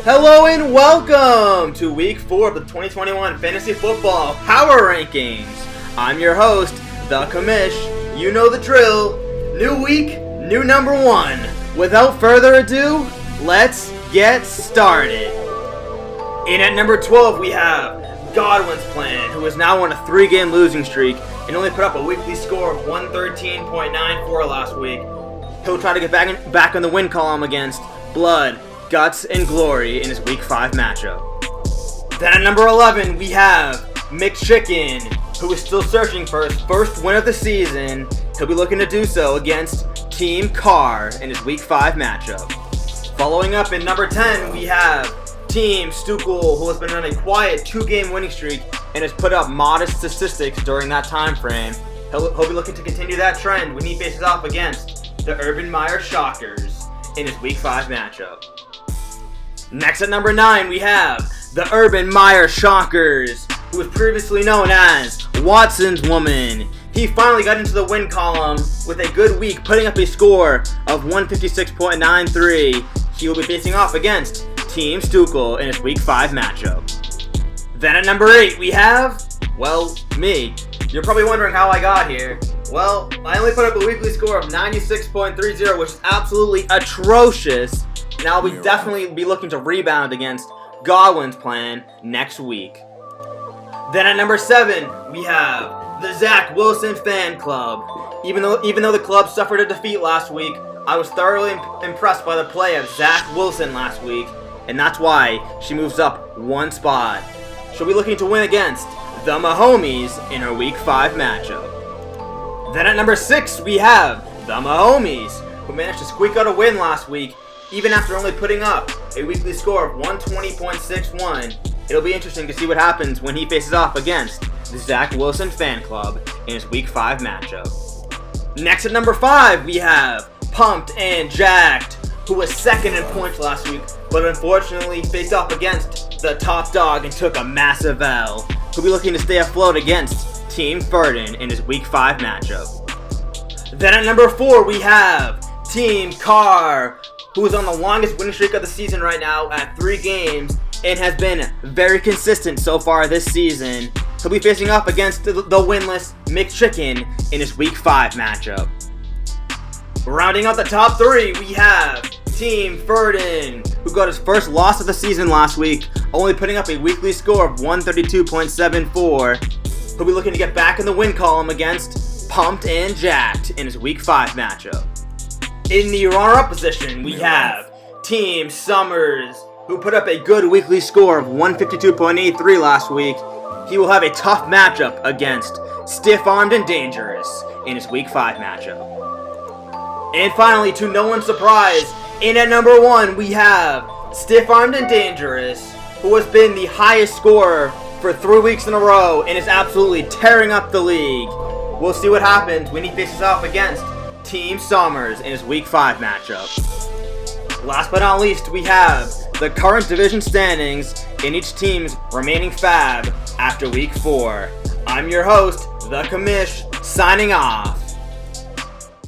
Hello and welcome to Week 4 of the 2021 Fantasy Football Power Rankings. I'm your host, the Commish. You know the drill. New week, new number one. Without further ado, let's get started. In at number 12, we have Godwin's Plan, who is now on a 3-game losing streak and only put up a weekly score of 113.94 last week. He'll try to get back in the win column against Blood, Guts, and Glory in his Week 5 matchup. Then at number 11, we have Mick Chicken, who is still searching for his first win of the season. He'll be looking to do so against Team Carr in his Week 5 matchup. Following up in number 10, we have Team Stukel, who has been on a quiet 2-game winning streak and has put up modest statistics during that time frame. He'll be looking to continue that trend when he faces off against the Urban Meyer Shockers in his Week 5 matchup. Next at number 9, we have the Urban Meyer Shockers, who was previously known as Watson's Woman. He finally got into the win column with a good week, putting up a score of 156.93. He will be facing off against Team Stukel in his Week 5 matchup. Then at number 8, we have, me. You're probably wondering how I got here. Well, I only put up a weekly score of 96.30, which is absolutely atrocious. And I'll definitely be looking to rebound against Godwin's Plan next week. Then at number 7, we have the Zach Wilson Fan Club. Even though the club suffered a defeat last week, I was thoroughly impressed by the play of Zach Wilson last week, and that's why she moves up one spot. She'll be looking to win against the Mahomies in her Week 5 matchup. Then at number 6, we have the Mahomies, who managed to squeak out a win last week, even after only putting up a weekly score of 120.61. It'll be interesting to see what happens when he faces off against the Zach Wilson Fan Club in his Week 5 matchup. Next at number 5, we have Pumped and Jacked, who was second in points last week, but unfortunately faced off against the top dog and took a massive L. He'll be looking to stay afloat against Team Ferdin in his Week 5 matchup. Then at number 4, we have Team Carr, who is on the longest winning streak of the season right now at 3 games and has been very consistent so far this season. He'll be facing off against the winless Mick Chicken in his Week 5 matchup. Rounding out the top 3, we have Team Ferdin, who got his first loss of the season last week, only putting up a weekly score of 132.74. He'll be looking to get back in the win column against Pumped and Jacked in his Week 5 matchup. In the runner-up position, we have Team Summers, who put up a good weekly score of 152.83 last week. He will have a tough matchup against Stiff-Armed and Dangerous in his Week 5 matchup. And finally, to no one's surprise, in at number 1, we have Stiff-Armed and Dangerous, who has been the highest scorer for 3 weeks in a row and is absolutely tearing up the league. We'll see what happens when he faces off against Team Summers in his Week 5 matchup. Last but not least, we have the current division standings in each team's remaining fab after Week 4. I'm your host, the Commish, signing off.